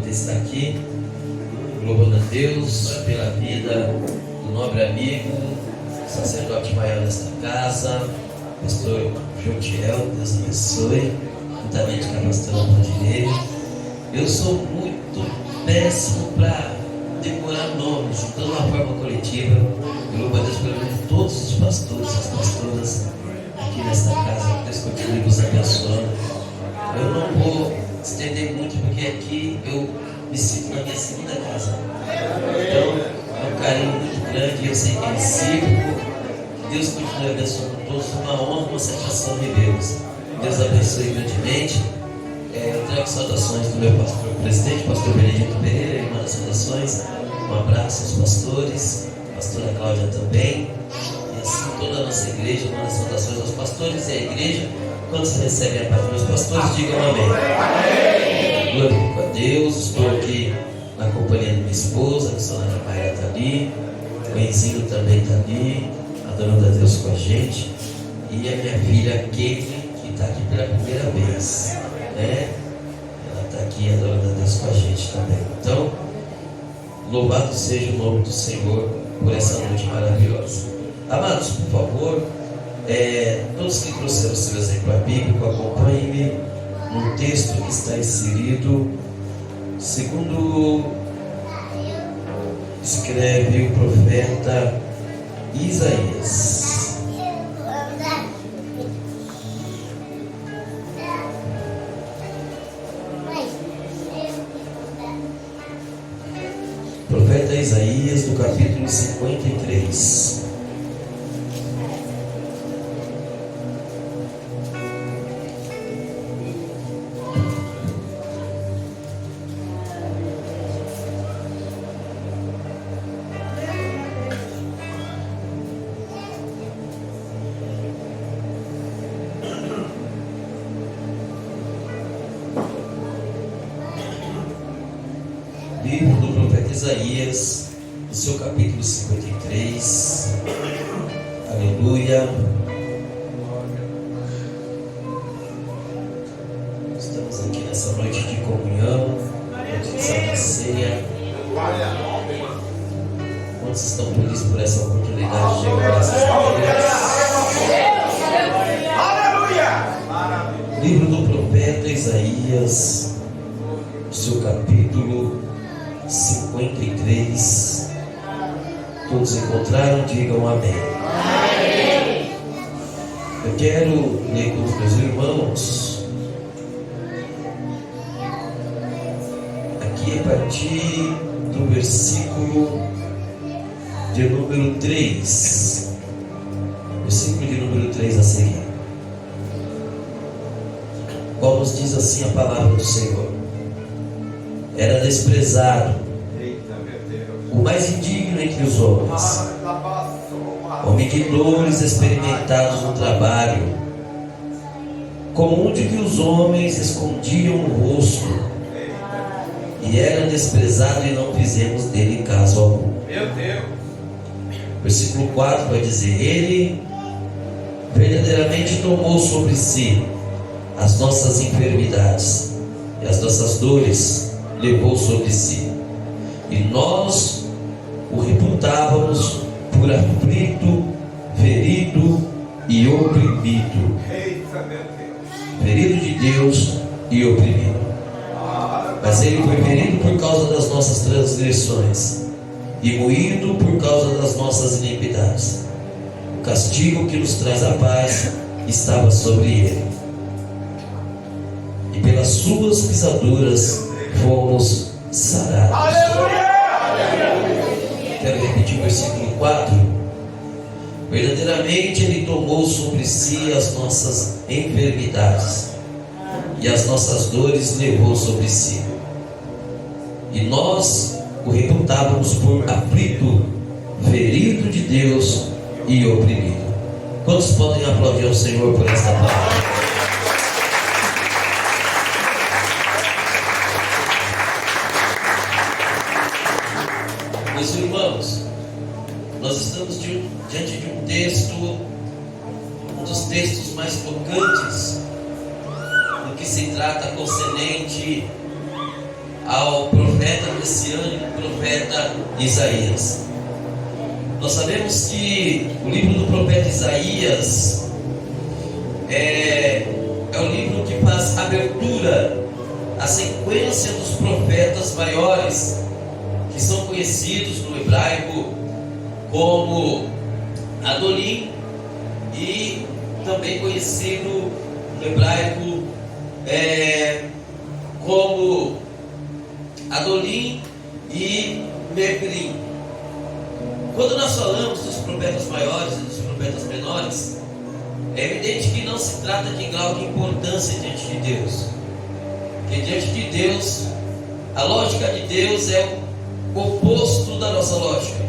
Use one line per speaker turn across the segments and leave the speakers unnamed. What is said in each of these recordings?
poder estar aqui, louvando a Deus pela vida do nobre amigo, sacerdote maior desta casa, pastor Jotiel, Deus abençoe, juntamente com a pastora Valdirene. Eu sou muito péssimo para decorar nomes, então, de uma forma coletiva, eu louvo a Deus pela vida de todos os pastores, as pastoras aqui nesta casa, Deus continue vos abençoando. Eu não vou estender muito, porque aqui eu me sinto na minha segunda casa. Então, é um carinho muito grande, eu sei que é recíproco. Que Deus continue abençoando todos, uma honra, uma satisfação revê-los. Deus abençoe grandemente. Eu trago saudações do meu pastor presidente, pastor Benedito Pereira, ele manda saudações. Um abraço aos pastores, a pastora Cláudia também. E assim toda a nossa igreja manda saudações aos pastores e à igreja. Quando se recebem a paz dos meus pastores, digam amém. Glória a Deus. Estou aqui na companhia de minha esposa, a missionária Maria está ali, o Enzinho também está ali, adorando a Deus com a gente, e a minha filha Kate, que está aqui pela primeira vez, né? Ela está aqui adorando a Deus com a gente também. Então, louvado seja o nome do Senhor por essa noite maravilhosa. Amados, por favor, todos que trouxeram o seu exemplar bíblico, acompanhem-me no texto que está inserido, segundo escreve o profeta Isaías. Profeta Isaías, do capítulo 53. Livro do profeta Isaías, no seu capítulo 53. Aleluia. Estamos aqui nessa noite de comunhão, noite de Santa Ceia. Quantos estão felizes por essa oportunidade de graças a Deus? Livro do profeta Isaías, no seu capítulo 53. Todos encontraram? Digam amém. Amém. Eu quero ler com os meus irmãos aqui a partir do versículo de número 3. Versículo de número 3 a seguir. Qual nos diz assim a palavra do Senhor: era desprezado, o mais indigno entre os homens, homem de dores, experimentados no trabalho, como um de que os homens escondiam o rosto, e era desprezado e não fizemos dele caso algum. Meu Deus. Versículo 4 vai dizer: ele verdadeiramente tomou sobre si as nossas enfermidades e as nossas dores levou sobre si, e nós o reputávamos por aflito, ferido e oprimido. Ferido de Deus e oprimido. Mas ele foi ferido por causa das nossas transgressões e moído por causa das nossas iniquidades. O castigo que nos traz a paz estava sobre ele, e pelas suas pisaduras fomos sarados. Aleluia! Quero repetir o versículo 4. Verdadeiramente ele tomou sobre si as nossas enfermidades e as nossas dores levou sobre si, e nós o reputávamos por aflito, ferido de Deus e oprimido. Quantos podem aplaudir ao Senhor por esta palavra? Meus irmãos, nós estamos diante de um texto, um dos textos mais tocantes no que se trata concernente ao profeta messiânico, profeta Isaías. Nós sabemos que o livro do profeta Isaías é o livro que faz abertura à sequência dos profetas maiores, que são conhecidos no hebraico como Adolim, e também conhecido no hebraico como Adolim e Meprim. Quando nós falamos dos profetas maiores e dos profetas menores, é evidente que não se trata de grau de importância diante de Deus, porque diante de Deus, a lógica de Deus é o oposto da nossa lógica.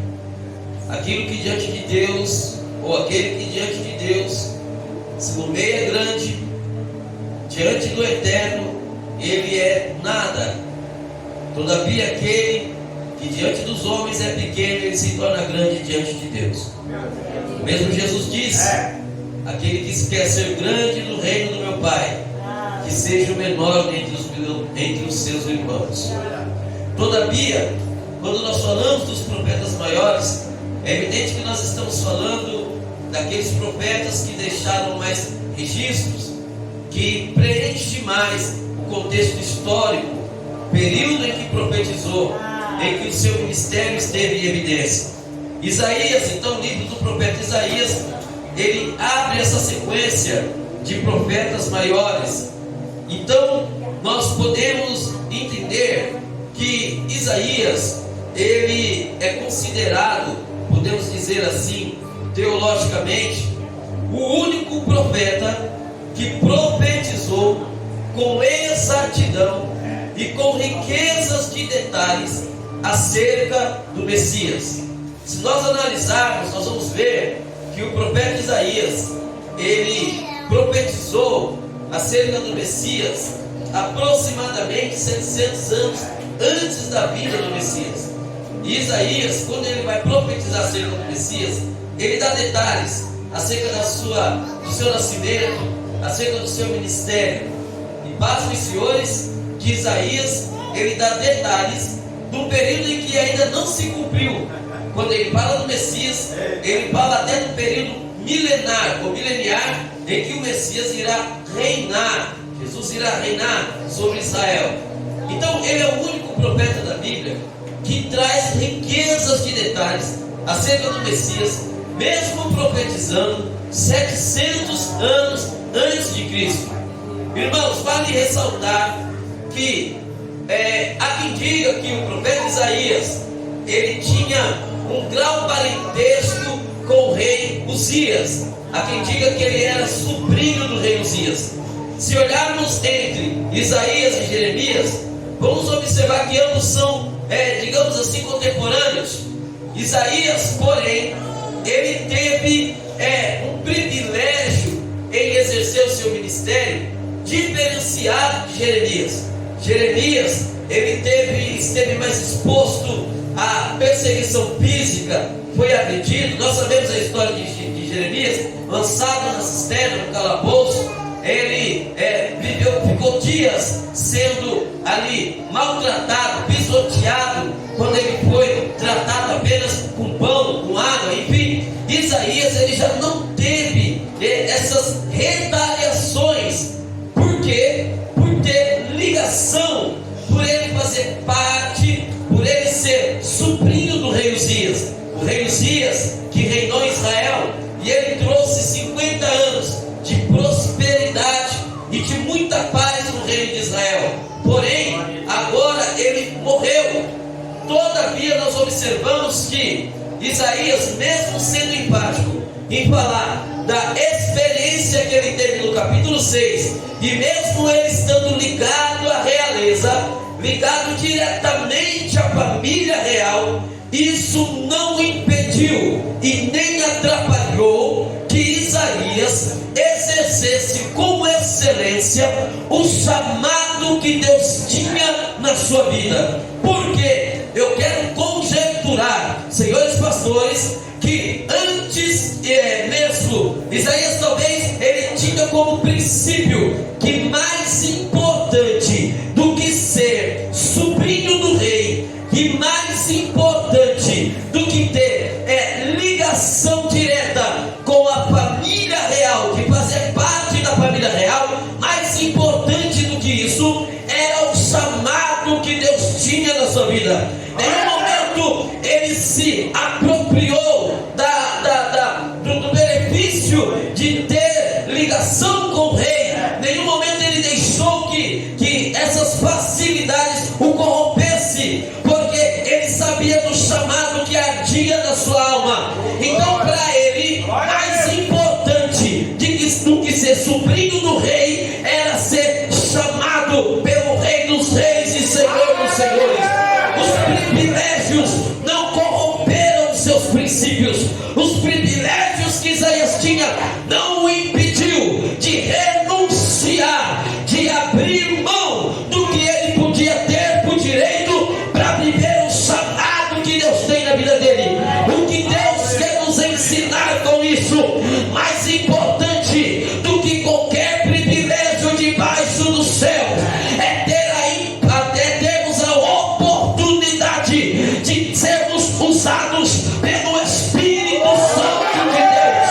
Aquilo que diante de Deus, ou aquele que diante de Deus se nomeia grande, diante do Eterno ele é nada. Todavia aquele que diante dos homens é pequeno, ele se torna grande diante de Deus. Mesmo Jesus disse: aquele que quer ser grande no reino do meu Pai, que seja o menor entre os seus irmãos. Todavia, quando nós falamos dos profetas maiores, é evidente que nós estamos falando daqueles profetas que deixaram mais registros, que preenche mais o contexto histórico, período em que profetizou, em que o seu ministério esteve em evidência. Isaías, então, o livro do profeta Isaías, ele abre essa sequência de profetas maiores. Então, nós podemos entender que Isaías, ele é considerado, podemos dizer assim, teologicamente, o único profeta que profetizou com exatidão e com riquezas de detalhes acerca do Messias. Se nós analisarmos, nós vamos ver que o profeta Isaías, ele profetizou acerca do Messias aproximadamente 700 anos antes da vinda do Messias. E Isaías, quando ele vai profetizar acerca do Messias, ele dá detalhes acerca do seu nascimento, acerca do seu ministério. E pasmem, senhores, que Isaías, ele dá detalhes do período em que ainda não se cumpriu. Quando ele fala do Messias, ele fala até do período milenar ou mileniar, em que o Messias irá reinar. Jesus irá reinar sobre Israel. Então ele é o único profeta da Bíblia que traz riquezas de detalhes acerca do Messias, mesmo profetizando 700 anos antes de Cristo. Irmãos, vale ressaltar que há quem diga que o profeta Isaías, ele tinha um grau parentesco com o rei Uzias. Há quem diga que ele era sobrinho do rei Uzias. Se olharmos entre Isaías e Jeremias, vamos observar que ambos são, digamos assim, contemporâneos. Isaías, porém, ele teve um privilégio em exercer o seu ministério diferenciado de Jeremias. Jeremias, ele esteve mais exposto à perseguição física, foi agredido. Nós sabemos a história de Jeremias, lançado na cisterna, no calabouço. Ele ficou dias sendo ali maltratado, pisoteado, quando ele foi tratado apenas com pão, com água, enfim. Isaías, ele já não teve essas retaliações. Por quê? Por ter ligação, por ele fazer parte, por ele ser sobrinho do rei Uzias. O rei Uzias, que reinou em Israel, e ele trouxe 50 anos de prosperidade e de muita paz no reino de Israel. Porém, agora ele morreu. Todavia, nós observamos que Isaías, mesmo sendo empático em falar da experiência que ele teve no capítulo 6, e mesmo ele estando ligado à realeza, ligado diretamente à família real, isso não impediu e nem atrapalhou que Isaías exercesse com excelência o chamado que Deus tinha na sua vida. Porque eu quero conjecturar, senhores pastores, que antes mesmo, Isaías talvez ele tinha como princípio que mais importante do que ser sobrinho chamado que Deus tinha na sua vida. Em nenhum momento ele se apropriou do benefício de ter ligação com o rei. Em nenhum momento ele deixou que essas facilidades o corrompessem, porque ele sabia do chamado que ardia na sua alma. Então, para ele, mais importante do que ser sobrinho do rei era ser chamado pelo Rei dos Reis e Senhor dos Senhores. Os privilégios não corromperam seus princípios. Os privilégios que Isaías tinha não o impediu de renunciar, de abrir mão do que ele podia ter por direito para viver o chamado que Deus tem na vida dele. O que Deus quer nos ensinar com isso, mais importante do que qualquer privilégio debaixo do céu, é termos a oportunidade de sermos usados pelo Espírito Santo de Deus.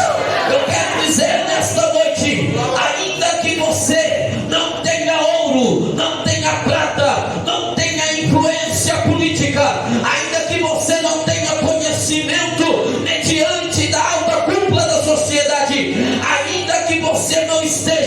Eu quero dizer nesta noite, ainda que você não tenha ouro, não tenha prata, não tenha influência política, ainda que você não tenha conhecimento mediante da alta cúpula da sociedade, ainda que você não esteja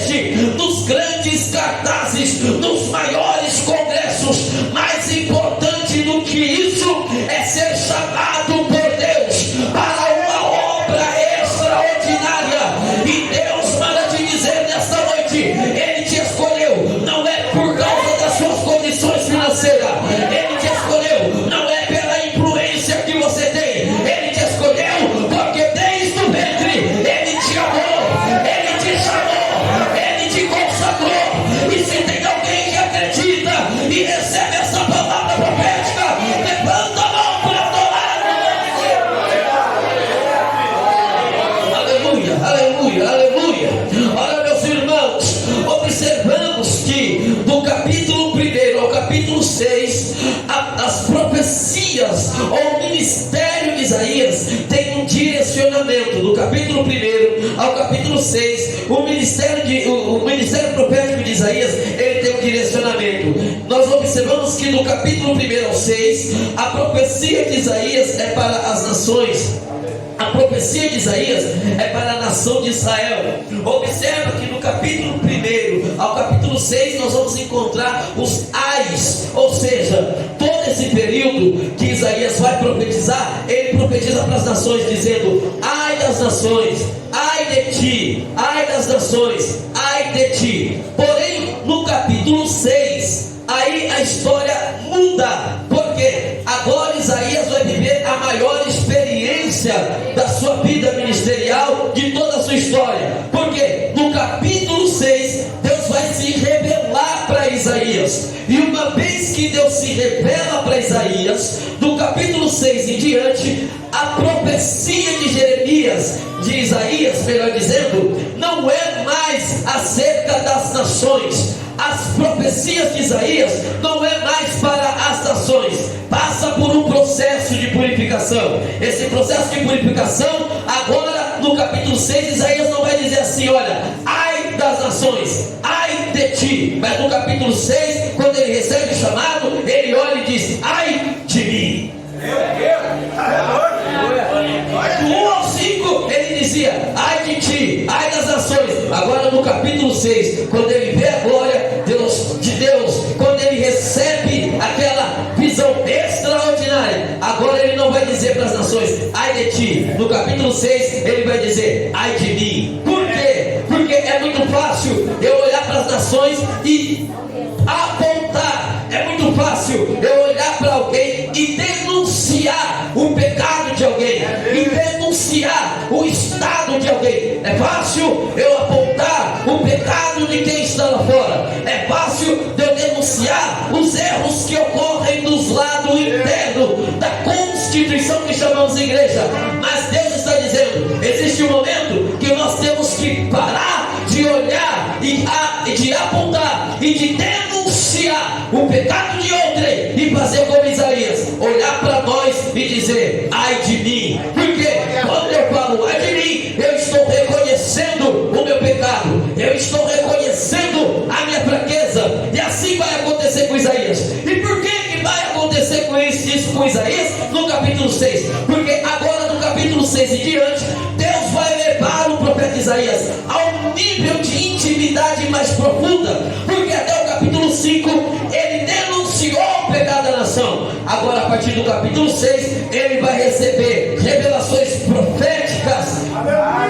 nos grandes cartazes, nos maiores congressos, mais importante do que isso é ser chamado por Deus para uma obra extraordinária. E Deus manda te dizer nesta noite, Ele te escolheu, não é por causa das suas condições financeiras, Ele te escolheu, não é pela influência que você tem, Ele te escolheu porque desde o ventre Ele te amou, Ele te chamou, Ele te consagrou. E se tem alguém que acredita e recebe essa palavra profética, levanta a mão para adorar. Aleluia, aleluia, aleluia. Olha, meus irmãos, observamos que do capítulo 1 ao capítulo 6, as profecias ou o ministério de Isaías tem um direcionamento. Do capítulo 1 ao capítulo 6, o ministério profético de Isaías, ele tem um direcionamento. Nós observamos que do capítulo 1 ao 6, a profecia de Isaías é para as nações. A profecia de Isaías é para a nação de Israel. Observa que no capítulo 1 ao capítulo 6 nós vamos encontrar os ais, ou seja, todo esse período que Isaías vai profetizar, ele profetiza para as nações dizendo: ai das nações, ai de ti, ai das nações, ai de ti. Porém, no capítulo 6, aí a história muda, porque agora Isaías vai viver a maior experiência da sua vida ministerial, de toda a sua história. Porque no capítulo 6 Deus vai se revelar para Isaías, e uma vez que Deus se revela para Isaías, do capítulo 6 em diante, a profecia de Jeremias, de Isaías, melhor dizendo, não é mais acerca das nações. As profecias de Isaías não é mais para as nações, passa por um processo de purificação. Esse processo de purificação, agora no capítulo 6, Isaías não vai dizer assim: olha, ai das nações, ai de ti. Mas no capítulo 6, quando ele recebe o chamado, ele olha e diz: ai de mim. Do 1 ao 5 ele dizia: ai de ti, ai das nações. Agora no capítulo 6, quando ele vê a glória de Deus, quando ele recebe aquela visão extraordinária, agora ele não vai dizer para as nações: ai de ti. No capítulo 6 ele vai dizer: ai de mim. Por quê? Porque é muito fácil eu olhar para as nações e apontar. É muito fácil eu olhar para alguém e denunciar o pecado de alguém, e denunciar o estado de alguém. É fácil eu apontar o pecado de quem está lá fora. É fácil eu denunciar os erros que ocorrem dos lados internos da constituição que chamamos de igreja. Mas Deus está dizendo: existe um momento que nós temos que parar de olhar e de apontar e de denunciar o pecado de outrem e fazer como Isaías, olhar para nós e dizer: ai de mim. Porque quando eu falo ai de mim, eu estou reconhecendo o meu pecado, eu estou reconhecendo a minha fraqueza, e assim vai acontecer acontecer com Isaías. E por que vai acontecer com isso com Isaías no capítulo 6? Porque agora no capítulo 6 e diante, Deus vai levar o profeta Isaías a um nível de intimidade mais profunda. Porque até o capítulo 5 ele denunciou o pecado da nação. Agora a partir do capítulo 6 ele vai receber revelações proféticas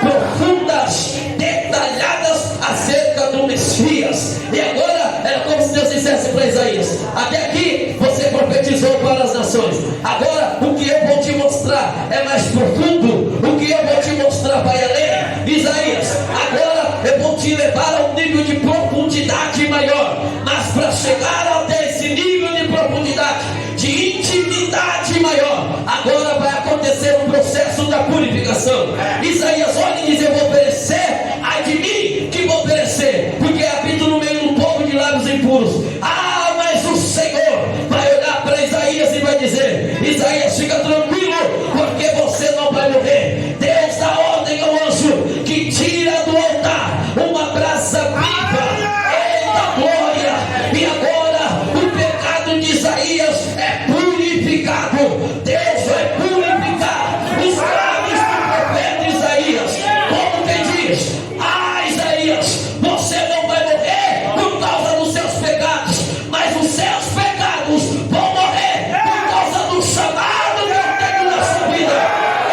profundas, detalhadas acerca do Messias. E agora era como se Deus dissesse para Isaías: até aqui você profetizou para as nações, agora o que eu vou te mostrar é mais profundo, o que eu vou te mostrar vai além. Isaías, agora eu vou te levar a um nível de profundidade maior. Mas para chegar até esse nível de profundidade, de intimidade maior, agora vai acontecer um processo da purificação. Isaías olha e diz: eu vou perecer, ai de mim que vou perecer, porque habito no meio do povo de lábios impuros. Ah, mas o Senhor vai olhar para Isaías e vai dizer: Isaías, fica tranquilo, porque você não vai morrer. Deus dá ordem ao anjo que tira do altar uma brasa viva, eita glória. E agora o pecado de Isaías é purificado. Deus vai purificar os lábios do profeta Isaías. Como quem diz: ah, Isaías, você não vai morrer por causa dos seus pecados, mas os seus pecados vão morrer por causa do chamado que eu tenho na sua vida.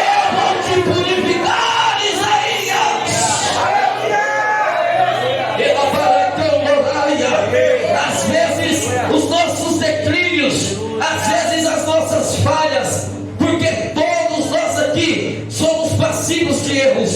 Eu vou te purificar, Isaías. Às vezes os nossos declínios, às vezes as nossas falhas, porque todos nós aqui somos passivos de erros.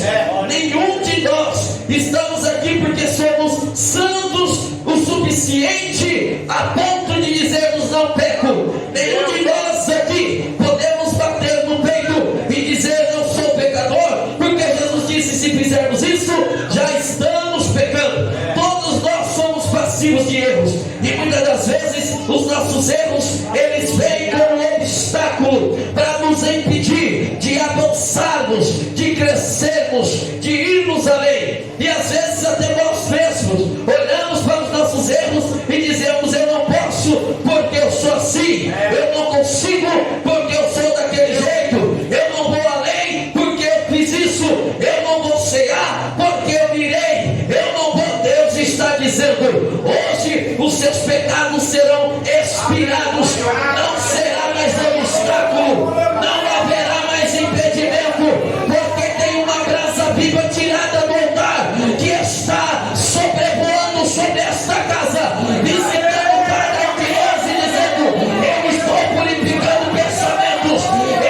Nenhum de nós estamos aqui porque somos santos o suficiente a ponto de dizermos não peco. Nenhum de nós aqui podemos bater no peito e dizer não sou pecador, porque Jesus disse: se fizermos isso, já estamos pecando. Todos nós somos passivos de erros, e muitas das vezes os nossos erros, eles vêm como um obstáculo para nos impedir de avançarmos, de crescermos, de irmos além. E às vezes até nós mesmos olhamos para os nossos erros e dizemos: eu não posso porque eu sou assim, eu não consigo porque eu sou daquele jeito, eu não vou além porque eu fiz isso, eu não vou cear porque eu mirei, eu não vou. Deus está dizendo: hoje os seus pecados serão expirados, não será mais obstáculo, não haverá mais impedimento, porque tem uma brasa viva tirada do altar que está sobrevoando sobre esta casa, visitando cada um de nós e dizendo: eu estou purificando pensamentos,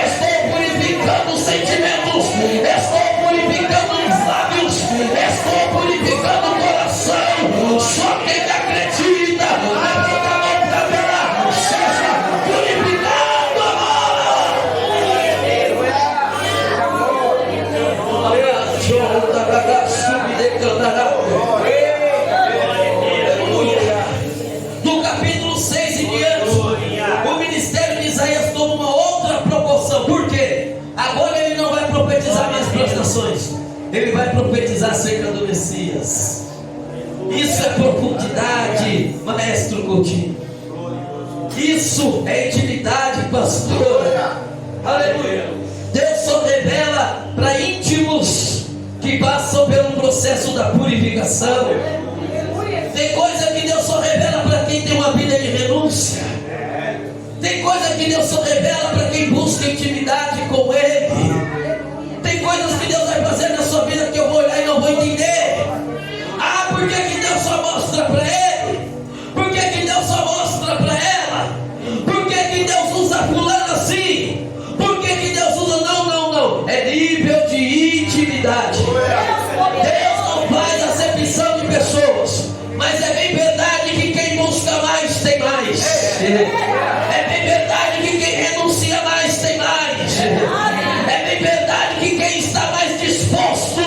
estou purificando sentimentos, estou purificando os lábios, estou purificando o coração. Só quem acredita na vida seja purificado agora. Do capítulo 6 em diante, o ministério de Isaías toma uma outra proporção. Por quê? Agora ele não vai profetizar mais para as nações, ele vai profetizar acerca do Messias. Isso é profundidade, maestro Coutinho. Isso é intimidade, pastor. Aleluia. Deus só revela para íntimos que passam pelo processo da purificação. Tem coisa que Deus só revela para quem tem uma vida de renúncia. Tem coisa que Deus só revela para quem busca intimidade com Ele. Tem coisas que Deus vai fazer na sua vida que eu vou olhar e não vou entender. Ah, por que Deus só mostra para ele? Por que Deus só mostra para ela? Por que Deus usa fulano assim? Por que Deus usa... Não. É nível de intimidade. Deus não faz acepção de pessoas, mas é bem verdade que quem busca mais tem mais. É bem verdade que quem renuncia mais tem mais. É bem verdade que quem está mais disposto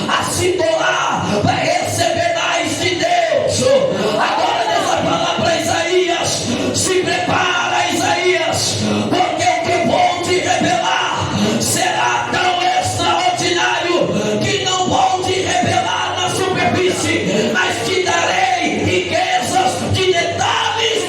a se doar vai receber mais de Deus. Agora Deus vai falar para Isaías: se prepara, Isaías, porque o que eu vou te revelar será tão extraordinário que não vou te revelar na superfície, mas te darei riquezas de detalhes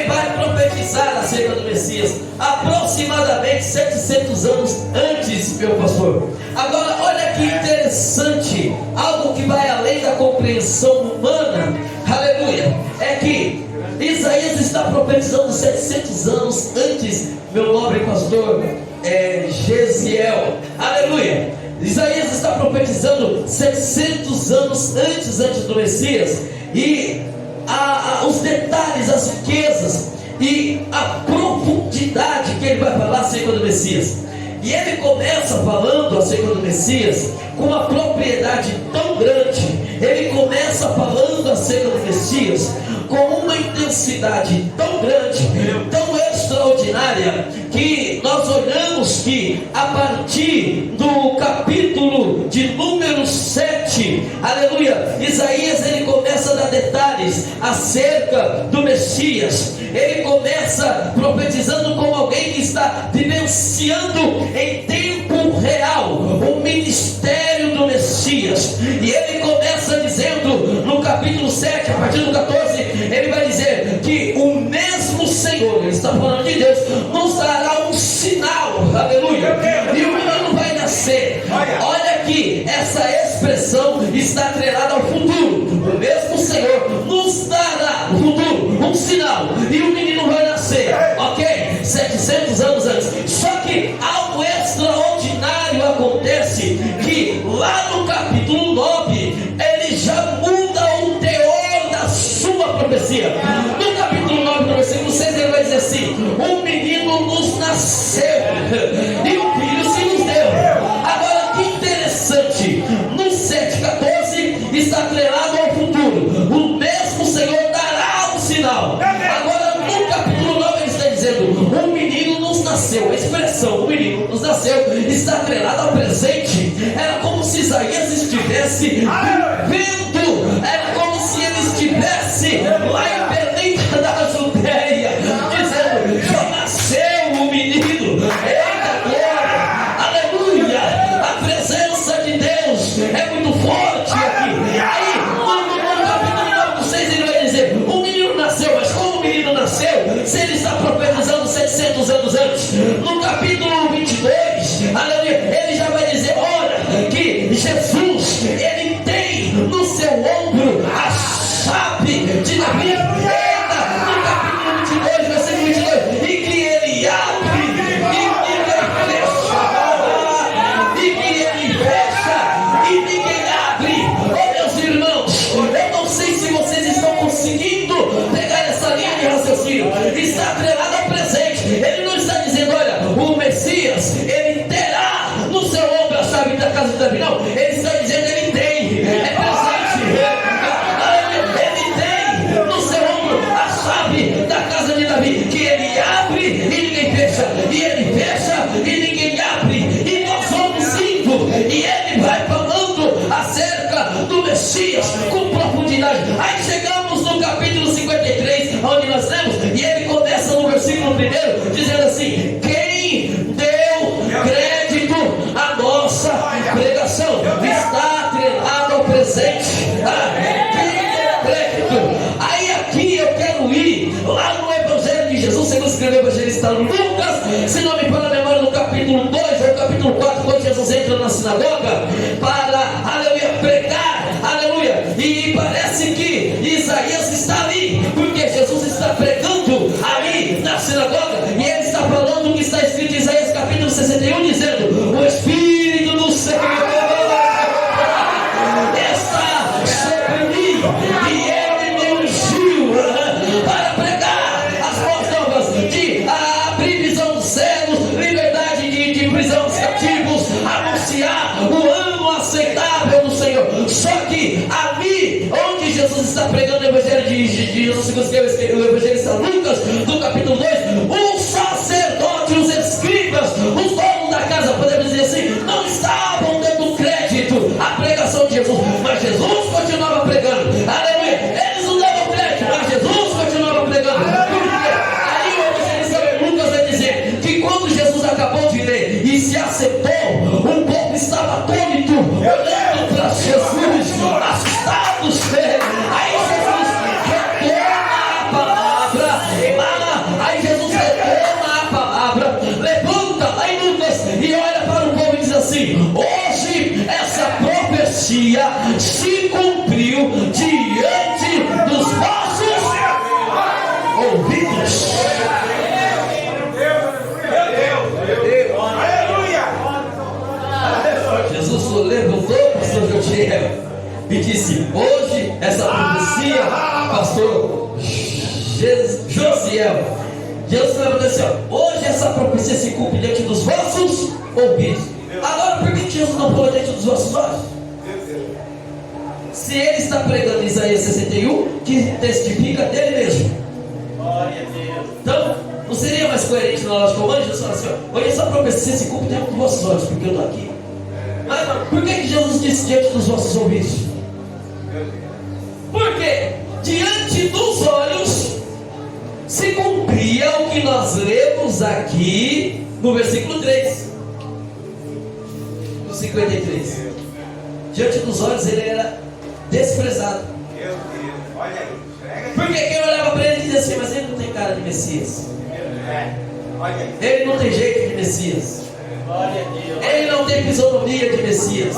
ele vai profetizar acerca do Messias aproximadamente 700 anos antes, meu pastor. Agora, olha que interessante, algo que vai além da compreensão humana, aleluia, é que Isaías está profetizando 700 anos antes, meu nobre pastor Gesiel, aleluia. Isaías está profetizando 700 anos antes do Messias, e os detalhes, as riquezas e a profundidade que ele vai falar acerca do Messias. E ele começa falando acerca do Messias com uma propriedade tão grande, ele começa falando acerca do Messias com uma intensidade tão grande, tão extraordinária, que nós olhamos que a partir do capítulo de número 7, aleluia, Isaías ele começa a dar detalhes acerca do Messias. Ele começa profetizando como alguém que está vivenciando em tempo real o ministério do Messias. E ele começa dizendo no capítulo 7, a partir do 14, ele vai dizer que o mesmo Senhor, ele está falando de Deus, nos dará um sinal, aleluia, e o menino vai nascer. Olha aqui, essa expressão está atrelada ao futuro. O mesmo Senhor nos dará no futuro um sinal, e o menino vai nascer, ok? 700 anos antes. Só que algo extraordinário acontece, que lá no capítulo 9 ele já muda o teor da sua profecia. No capítulo 9, no versículo 6, ele vai dizer assim: um menino nos nasceu e um filho se nos deu. Agora que interessante, no 7,14 está atrelado ao futuro. O mesmo Senhor dará um sinal. Agora no capítulo 9 ele está dizendo: um menino nos nasceu. A expressão "um menino nos nasceu" está atrelada ao presente. Era como se Isaías estivesse vendo, era como se ele estivesse lá em Belém da Judéia, dizendo: já nasceu o menino. Eita glória, aleluia, a presença de Deus é muito forte aqui. Aí no capítulo 6 ele vai dizer: o menino nasceu. Mas como o menino nasceu, se ele está profetizando 700 anos antes? No capítulo 22, aleluia, ele já vai dizer: olha, que Jesus, ele tem no seu ombro a chave de Davi. Eita, no capítulo 22, versículo 22, e que ele abre e ninguém fecha, e que ele fecha e ninguém abre. Oh, meus irmãos, eu não sei se vocês estão conseguindo pegar essa linha de raciocínio. Está atrelado ao presente. Ele não está dizendo: olha, o Messias, ele terá no seu ombro a chave da casa de Davi. Não, ele está dizendo: ele tem, é presente. Ele tem no seu ombro a chave da casa de Davi, que ele abre e ninguém fecha, e ele fecha e ninguém abre. E nós vamos indo, e ele vai falando acerca do Messias com profundidade. Aí chegamos no capítulo 53, onde nós temos, e ele começa no versículo 1 dizendo assim: quem deu crédito à nossa pregação? Está atrelado ao presente. Quem deu crédito? Aí aqui eu quero ir lá no Evangelho de Jesus, segundo escreveu o evangelista Lucas, se não me falha a memória, no capítulo 2 ou capítulo 4, quando Jesus entra na sinagoga para, aleluia, pregar, aleluia, e parece que Isaías está ali, porque Jesus está pregando ali na sinagoga, e ele está falando o que está escrito em Isaías capítulo 61, dizendo: o Espírito do Senhor está sobre mim, e ele me ungiu para pregar as boas novas, de abrir visão dos cegos, liberdade de prisão dos cativos, anunciar o ano aceitável do Senhor. Só que ali onde Jesus está pregando o Evangelho de Jesus, segundo o evangelista Lucas, no capítulo 2, os sacerdotes, os escribas, os donos da casa, podemos dizer assim, não estavam dando crédito à pregação de Jesus, mas Jesus continuava pregando, aleluia. Eles não davam crédito, mas Jesus continuava pregando. Porque aí o evangelista Lucas vai dizer que quando Jesus acabou de ler e se assentou, o povo estava atônito, olhando para Jesus, assustados. Aí Jesus retorna a palavra, Jesus levantou o pastor Jotiel e disse: hoje essa profecia, pastor Josiel, Jesus levantou assim: hoje essa profecia se cumpre diante dos vossos ouvidos. Agora, por que Jesus não falou diante dos vossos olhos? Se ele está pregando em Isaías 61, que testifica dele mesmo.
Glória a Deus.
Então, não seria mais coerente na lógica humana Jesus falar assim: hoje essa profecia se cumpre diante dos vossos olhos, porque eu estou aqui. Mas por que Jesus disse diante dos vossos ouvidos? Porque diante dos olhos se cumpria o que nós lemos aqui no versículo 3, no 53. Diante dos olhos ele era desprezado.
Meu Deus, olha aí.
Porque quem olhava para ele dizia assim: mas ele não tem cara de Messias.
Olha aí.
Ele não tem jeito de Messias.
Glória a Deus.
Ele não tem fisionomia de Messias.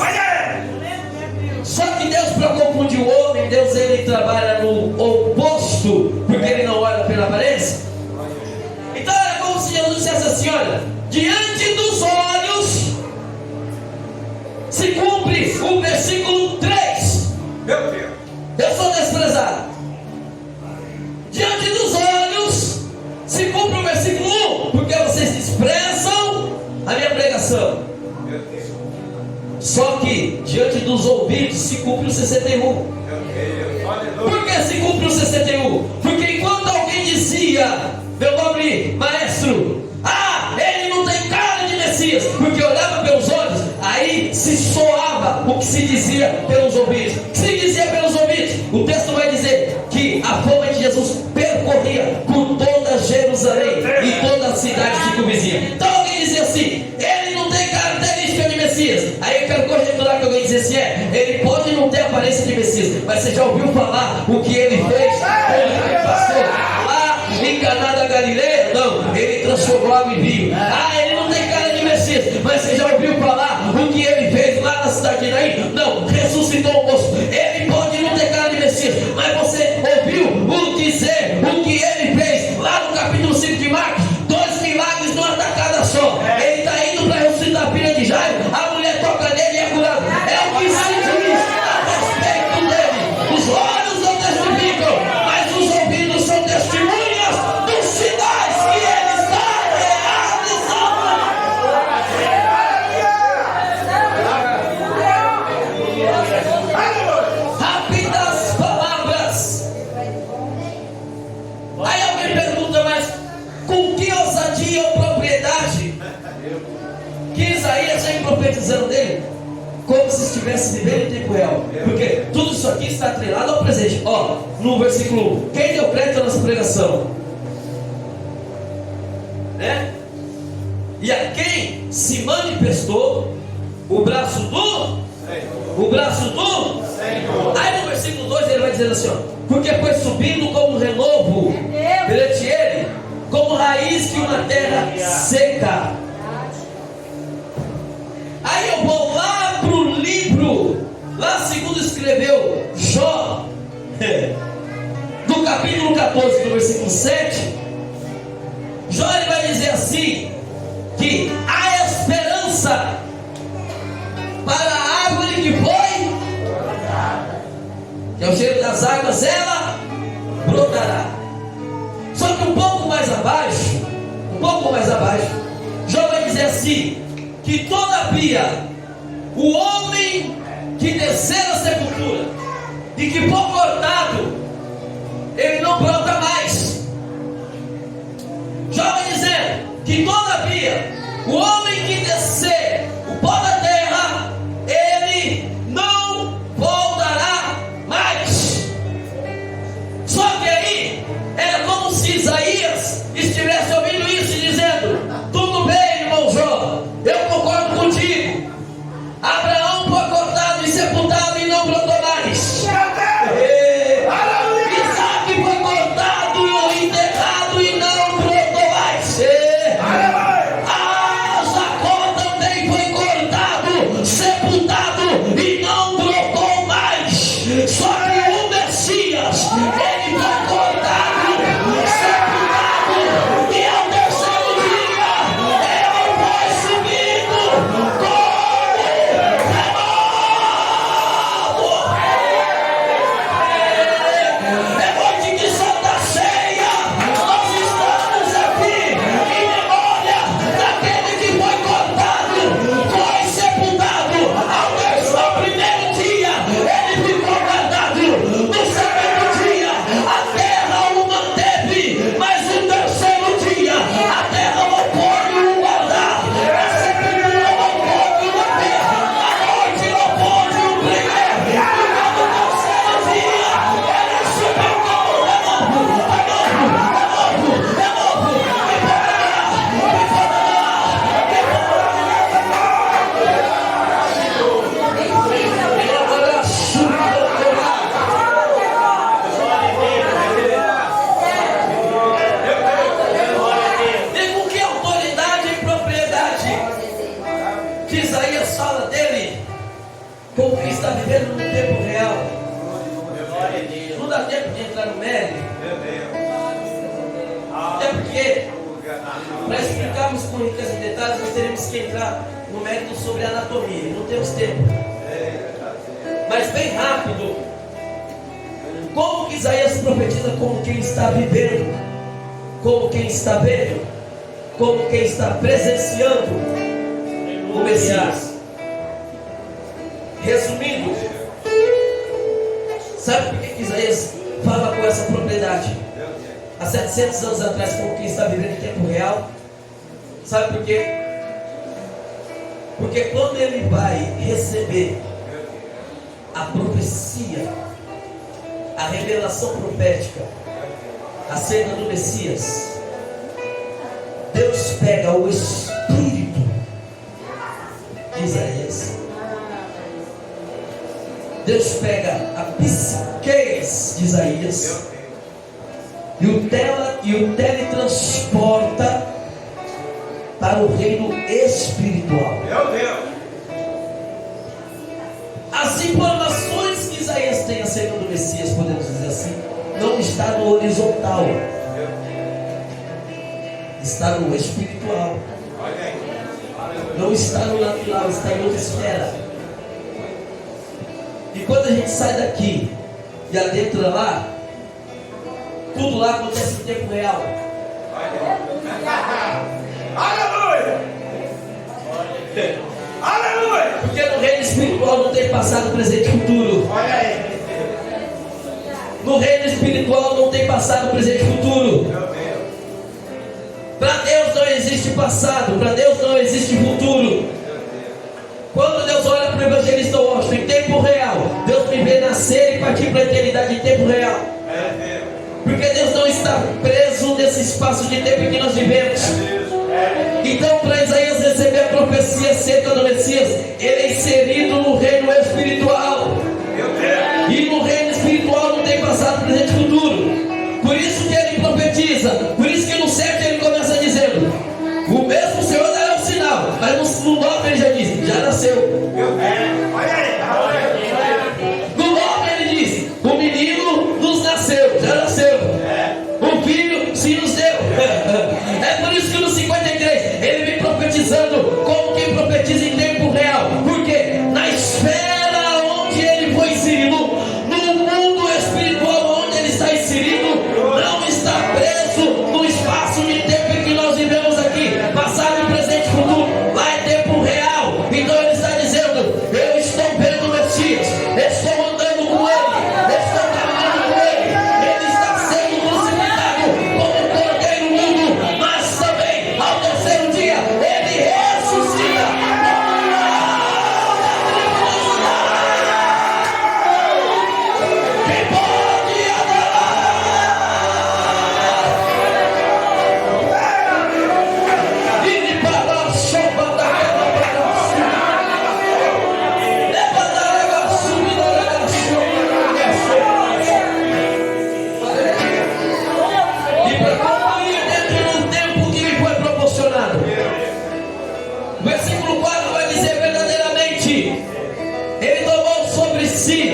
Só que Deus, para confundir o homem, Deus ele trabalha no oposto, porque ele não olha pela aparência. Então era como se Jesus dissesse assim: olha, diante dos olhos se cumpre o versículo 3.
Meu Deus.
Eu sou desprezado. Diante dos olhos se cumpre o versículo 1, porque vocês desprezam a minha pregação.
Meu Deus.
Só que diante dos ouvidos se cumpre o 61.
Meu Deus. Aleluia.
Por que se cumpre o 61? Porque enquanto alguém dizia, meu nobre maestro, ele não tem cara de Messias, porque olhava pelos olhos, aí se soava o que se dizia pelos ouvidos. O que se dizia pelos ouvidos? O texto vai dizer que a fama de Jesus percorria por toda Jerusalém e toda a cidade circunvizinha. Então alguém dizia assim: ele não tem característica de Messias. Aí eu quero conjecturar que alguém dizia assim: ele pode não ter aparência de Messias, mas você já ouviu falar o que ele fez quando ele passou lá em Caná da Galileia? Não, ele transformou água em vinho. Ele não tem cara de Messias, mas você já ouviu falar o que ele fez lá na cidade de Naim? Não, ressuscitou o moço. Ele pode não ter cara de Messias, mas você ouviu dizer o que ele fez lá no capítulo 5 de Marcos? 2 milagres numa tacada só. Ele está indo para ressuscitar a filha de Jairo, a mulher toca nele e é curado. É o que se diz a respeito dele. Os olhos não testificam, mas os ouvidos são testemunhas dos sinais que ele está realizando. Rápidas palavras. Aí alguém pergunta: mas com que ousadia ou propriedade que Isaías vem profetizando dele? Como se estivesse vivendo em tempo real. Porque tudo isso aqui está atrelado ao presente. No versículo 1: quem deu crédito à nossa pregação? Né? E a quem se manifestou o braço do
Senhor.
Aí no versículo 2 ele vai dizer assim: porque foi subindo como renovo perante ele, como raiz que uma terra seca. Aí eu vou lá para o livro, lá segundo escreveu Jó, no capítulo 14, no versículo 7. Jó ele vai dizer assim: que há esperança para a árvore que foi, que é o cheiro das águas, ela brotará. Só que um pouco mais abaixo, Jó vai dizer assim: que todavia o homem que descer a sepultura e que for cortado, ele não brota mais. Jó vai dizer que todavia o homem que descer o pó da terra, ele não voltará mais. Só que aí era como se Isaías estivesse ouvindo isso e dizendo: tudo bem, irmão Jó, eu concordo contigo. Abraão foi cortado e sepultado e não brotou mais. Isaac foi cortado e enterrado e não brotou mais. Jacó também foi cortado, sepultado e não brotou mais. Só que o Messias, ele foi cortado, sepultado está vivendo no tempo real.
Glória a Deus.
Não dá tempo de entrar no mérito.
Meu Deus.
Até porque, para explicarmos com riqueza em detalhes, nós teremos que entrar no mérito sobre a anatomia. Não temos tempo. Mas bem rápido, como que Isaías profetiza como quem está vivendo, como quem está vendo, como quem está presenciando o Messias. Resumindo, sabe por que Isaías fala com essa propriedade? Há 700 anos atrás, como quem está vivendo em tempo real. Sabe por quê? Porque quando ele vai receber a profecia, a revelação profética acerca do Messias, Deus pega o espírito de Isaías, Deus pega a psiquez de Isaías e o teletransporta para o reino espiritual.
Meu Deus.
As informações que Isaías tem acerca do Messias, podemos dizer assim, não está no horizontal, está no espiritual. Não está no natural, está em outra esfera. E quando a gente sai daqui e adentra lá, tudo lá acontece em tempo real.
Aleluia! Aleluia!
Porque no reino espiritual não tem passado, presente e futuro.
Olha aí.
No reino espiritual não tem passado, presente e futuro.
Meu Deus.
Para Deus não existe passado, para Deus não existe futuro. Quando Deus olha para o evangelista Washington em tempo real, Deus me vê nascer e partir para a eternidade em tempo real. Porque Deus não está preso nesse espaço de tempo em que nós vivemos. Então, para Isaías receber a profecia acerca do Messias, ele é inserido no reino espiritual. E no reino espiritual não tem passado, presente e futuro. Por isso que ele profetiza. Por isso que no 7 ele começa dizendo: o mesmo Senhor dará um sinal. Mas no 9 ele já diz: já nasceu.
Olha aí.
No 9 ele diz: o menino nos nasceu, já nasceu. O filho se nos deu. É por isso que no 53 ele vem profetizando como quem profetiza em tempo real. Porque na esfera onde ele foi inserido, no mundo espiritual onde ele está inserido, não está preso no espaço de tempo em que nós vivemos aqui, passado, presente e futuro. Lá é tempo real. Então ele está dizendo: eu estou vendo o Messias, estou andando com ele, estou caminhando com ele. Ele está sendo crucificado como um cordeiro mudo, mas também ao terceiro dia ele ressuscita. Quem pode adorar? Vire para a sopa daquela bagaça. Levanta a bagaça, subida a bagaça. E para concluir, dentro do tempo que lhe foi proporcionado, o versículo 4 vai dizer: verdadeiramente ele tomou sobre si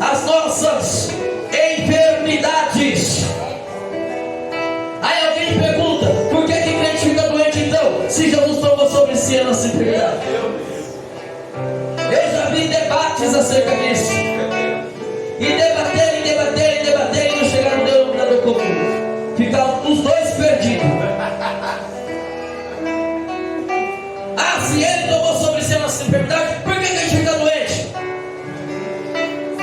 as nossas enfermidades. Aí alguém pergunta: por que crente fica doente então, se Jesus tomou sobre si a nossa enfermidade? Eu já vi debates acerca disso, e debater e não chegar no denominador comum. Ficaram os dois perdidos. Ah, se ele tomou sobre si a nossa enfermidade, por que a gente fica doente?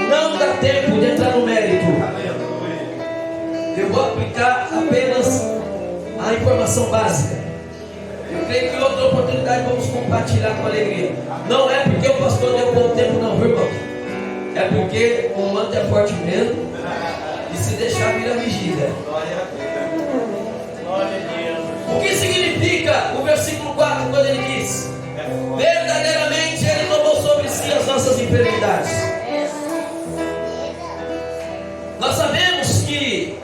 Não dá tempo de entrar no mérito. Eu vou aplicar apenas a informação básica. Eu creio que em outra oportunidade vamos compartilhar com alegria. Não é porque o pastor deu pouco tempo, não, viu, irmão? É porque o manto é forte mesmo. E se deixar, vira vigília. O que significa o versículo 4 quando ele diz: verdadeiramente ele tomou sobre si as nossas enfermidades? Nós sabemos que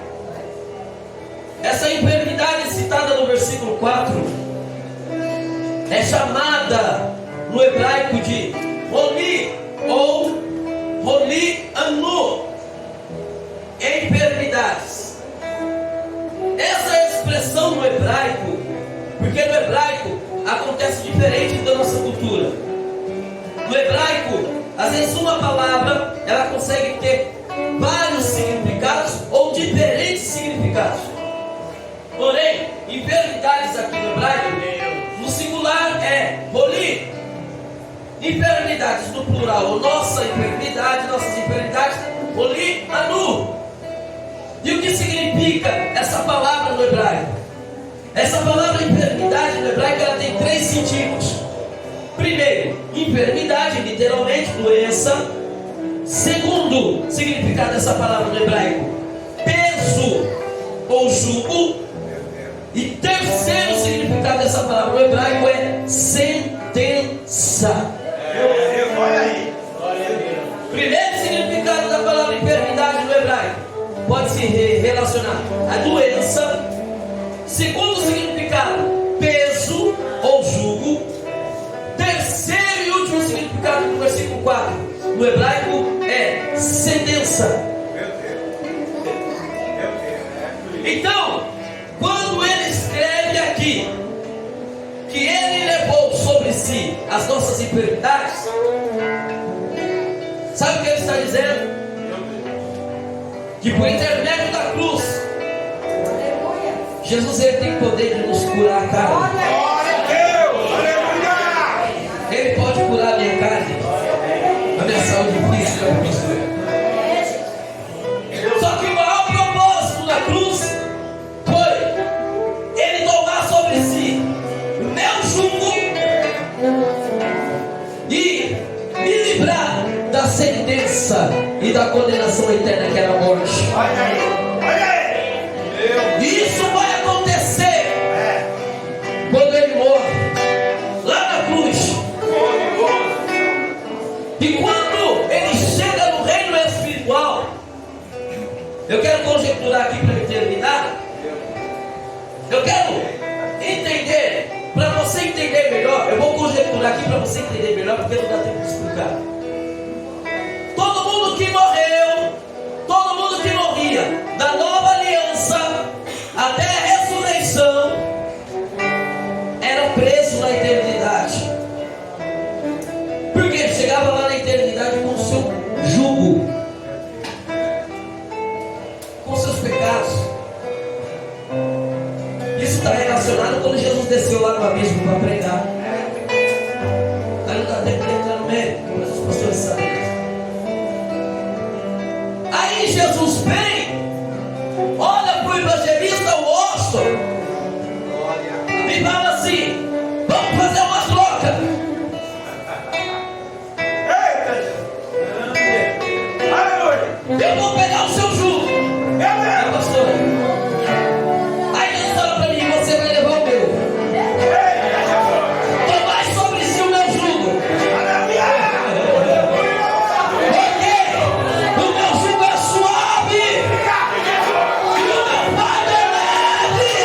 essa enfermidade citada no versículo 4 é chamada no hebraico de Oni ou Roli anu, enfermidades. Essa expressão no hebraico, porque no hebraico acontece diferente da nossa cultura. No hebraico, às vezes uma palavra ela consegue ter vários significados ou diferentes significados. Porém, enfermidades aqui no hebraico, no singular é roli. Enfermidades no plural, ou nossas enfermidades, roli anu. E o que significa essa palavra no hebraico? Essa palavra enfermidade no hebraico ela tem 3 sentidos. Primeiro, enfermidade, literalmente, doença. Segundo significado dessa palavra no hebraico, peso ou jugo. E terceiro significado dessa palavra no hebraico é sentença.
Olha aí.
Primeiro significado da palavra enfermidade no hebraico pode se relacionar à doença. Segundo significado, peso ou jugo. Terceiro e último significado do versículo 4 no hebraico é sentença. Então, quando ele escreve aqui que ele levou sobre si as nossas enfermidades, sabe o que ele está dizendo? Que por intermédio da cruz, Jesus ele tem poder de nos curar a carne.
Glória a Deus. Aleluia.
Ele pode curar a minha carne, a minha saúde física. Só que o maior propósito da cruz foi ele tomar sobre si o meu jugo e me livrar da sentença e da condenação eterna que era a morte.
Olha aí. Olha aí.
E isso vai acontecer quando ele morre lá na cruz. E quando ele chega no reino espiritual, eu quero conjecturar aqui para terminar. Eu quero entender, para você entender melhor. Eu vou conjecturar aqui para você entender melhor, porque não dá tempo de explicar. Todo mundo que morreu, todo mundo que morria da nova aliança até a ressurreição era preso na eternidade. Porque chegava lá na eternidade com o seu jugo, com seus pecados. Isso está relacionado quando Jesus desceu lá no abismo para pregar. Aí não dá tempo de entrar no meio, mas os pastores sabem. Aí Jesus vem, olha para o evangelista, o Austin, e fala assim: vamos fazer uma troca.
Eita. Aleluia.
Eu vou pegar o seu jugo.
Meu
Pastor. Aí ele fala para mim: você vai levar o meu.
Deus. Eita.
Tomai sobre si o meu jugo.
Aleluia.
Porque o meu jugo é suave e o meu fardo é leve.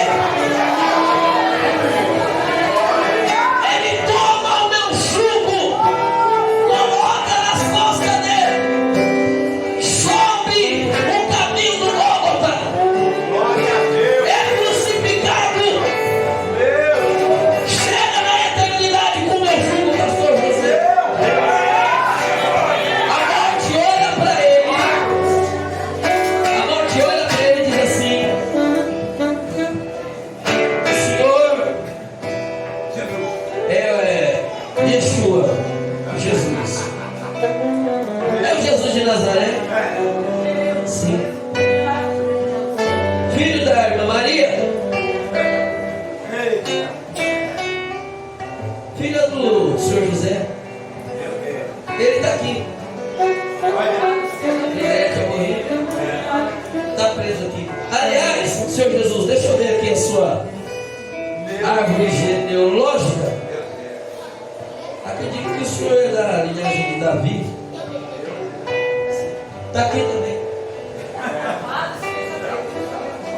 Ele toma o meu jugo, coloca nas costas dele, sobe o caminho do Gólgota,
Glória a Deus.
é crucificado, chega na eternidade com o meu jugo, pastor José. A morte olha para ele, e diz assim: o Senhor é Yeshua, Jesus. É o Jesus de Nazaré? Sim. Filho da irmã Maria, filha do senhor José. Ele está aqui. Ele tinha morrido. Está preso aqui. Aliás, senhor Jesus, deixa eu ver aqui a sua árvore genealógica. Acredito que o senhor é da linhagem de Davi. Está aqui também.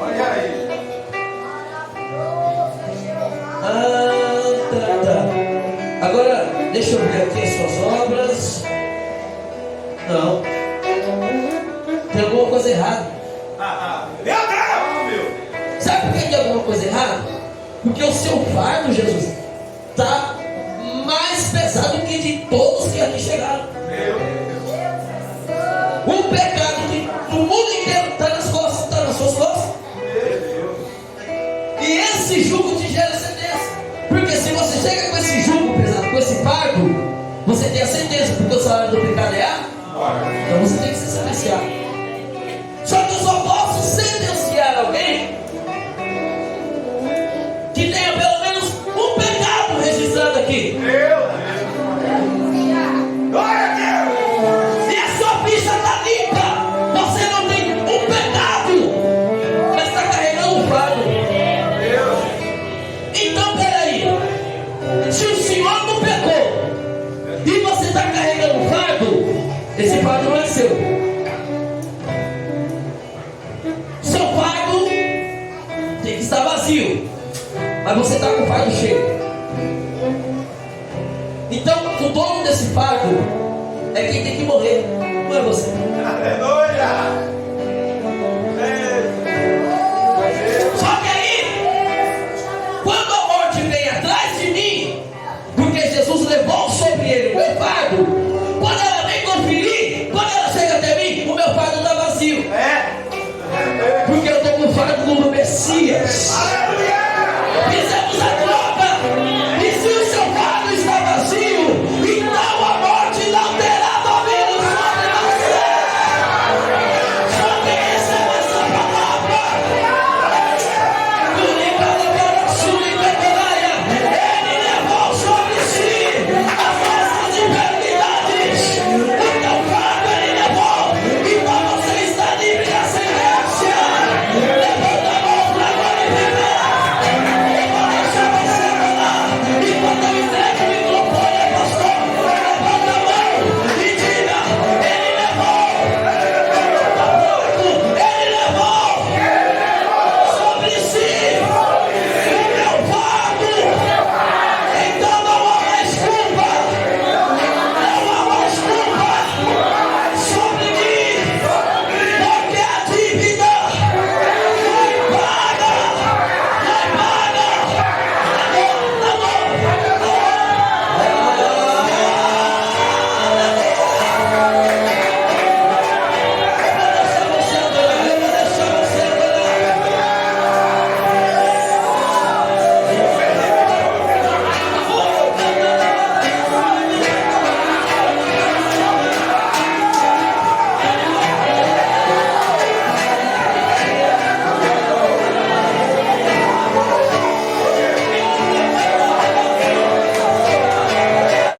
Olha aí.
Tá. Agora, deixa eu ver aqui as suas obras. Não. coisa errada.
Meu Deus, meu.
Sabe por que tem alguma coisa errada? Porque o seu fardo, Jesus, está mais pesado que de todos que aqui chegaram.
Meu Deus.
O pecado que o mundo inteiro está nas costas, está nas suas costas.
Meu Deus.
E esse jugo te gera sentença. Porque se você chega com esse jugo pesado, com esse fardo, você tem a sentença, porque o salário do pecado é a. Então você tem que se sentenciar. Só que eu só posso sentenciar alguém que tenha pelo menos um pecado registrado aqui.
Meu Deus. Glória a Deus.
E a sua ficha está limpa. Você não tem um pecado, mas está carregando um fardo.
Deus.
Então peraí, se o Senhor não pecou e você está carregando um fardo, esse fardo não é seu. Seu fardo tem que estar vazio, mas você está com o fardo cheio. Então o dono desse fardo é quem tem que morrer, não é você.
Aleluia.